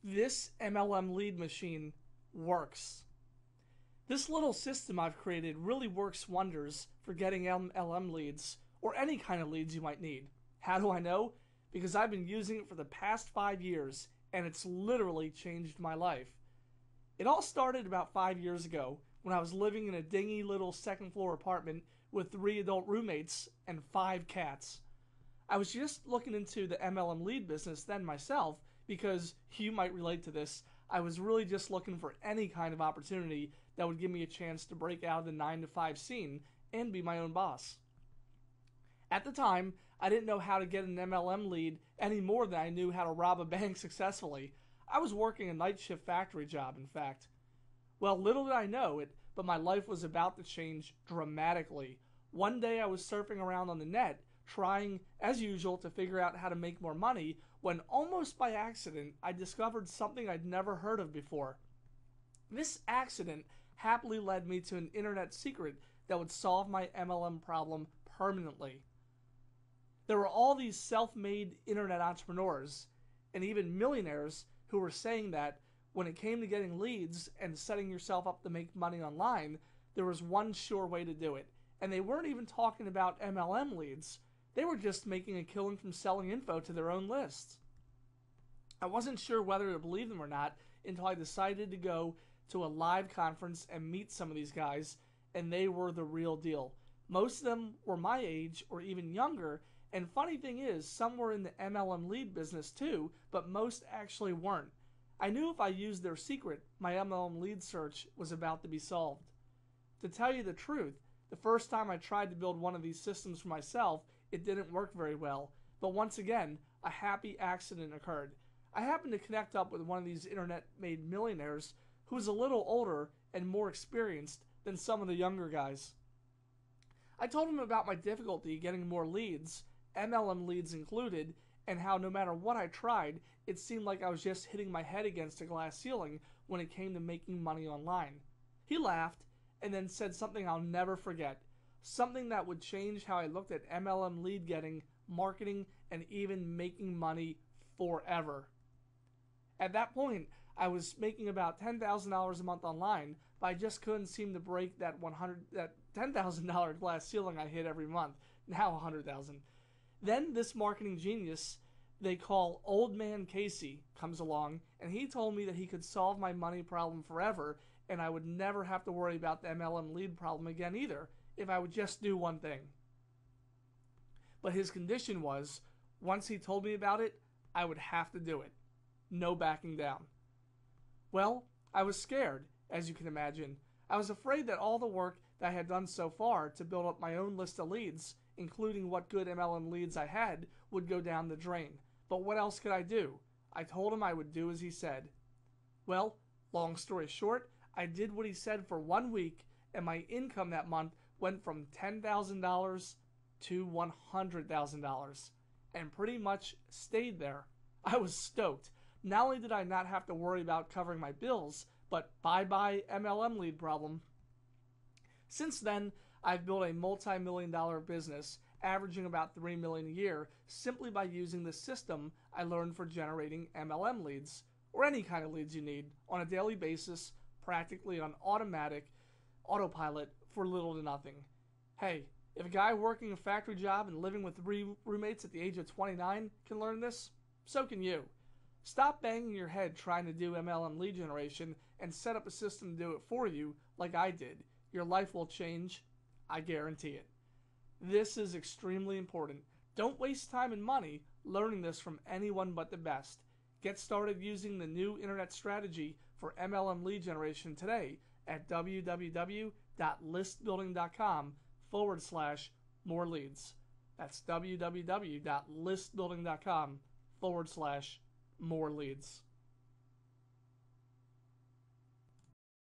This MLM lead machine works. This little system I've created really works wonders for getting MLM leads or any kind of leads you might need. How do I know? Because I've been using it for the past 5 years and it's literally changed my life. It all started about 5 years ago when I was living in a dingy little second floor apartment with 3 adult roommates and 5 cats. I was just looking into the MLM lead business then myself because, you might relate to this, I was really just looking for any kind of opportunity that would give me a chance to break out of the 9-to-5 scene and be my own boss. At the time, I didn't know how to get an MLM lead any more than I knew how to rob a bank successfully. I was working a night shift factory job, in fact. Well, little did I know it, but my life was about to change dramatically. One day I was surfing around on the net, trying, as usual, to figure out how to make more money, when almost by accident I discovered something I'd never heard of before. This accident happily led me to an internet secret that would solve my MLM problem permanently. There were all these self-made internet entrepreneurs, and even millionaires, who were saying that when it came to getting leads and setting yourself up to make money online, there was one sure way to do it. And they weren't even talking about MLM leads. They were just making a killing from selling info to their own lists. I wasn't sure whether to believe them or not until I decided to go to a live conference and meet some of these guys, and they were the real deal. Most of them were my age or even younger, and funny thing is, some were in the MLM lead business too, but most actually weren't. I knew if I used their secret, my MLM lead search was about to be solved. To tell you the truth, the first time I tried to build one of these systems for myself, it didn't work very well. But once again, a happy accident occurred. I happened to connect up with one of these internet-made millionaires who was a little older and more experienced than some of the younger guys. I told him about my difficulty getting more leads, MLM leads included, and how no matter what I tried, it seemed like I was just hitting my head against a glass ceiling when it came to making money online. He laughed and then said something I'll never forget, something that would change how I looked at MLM lead getting, marketing, and even making money forever. At that point, I was making about $10,000 a month online, but I just couldn't seem to break that $10,000 glass ceiling I hit every month, now $100,000. Then this marketing genius they call Old Man Casey comes along, and he told me that he could solve my money problem forever, and I would never have to worry about the MLM lead problem again either, if I would just do one thing. But his condition was, once he told me about it, I would have to do it. No backing down. Well, I was scared, as you can imagine. I was afraid that all the work that I had done so far to build up my own list of leads, including what good MLM leads I had, would go down the drain. But what else could I do? I told him I would do as he said. Well, long story short, I did what he said for 1 week, and my income that month went from $10,000 to $100,000, and pretty much stayed there. I was stoked. Not only did I not have to worry about covering my bills, but bye-bye MLM lead problem. Since then, I've built a multi-million-dollar business, averaging about $3 million a year, simply by using the system I learned for generating MLM leads, or any kind of leads you need, on a daily basis, practically on autopilot, for little to nothing. Hey, if a guy working a factory job and living with 3 roommates at the age of 29 can learn this, so can you. Stop banging your head trying to do MLM lead generation and set up a system to do it for you like I did. Your life will change, I guarantee it. This is extremely important. Don't waste time and money learning this from anyone but the best. Get started using the new internet strategy for MLM lead generation today at www.listbuilding.com/more leads. That's www.listbuilding.com/more leads.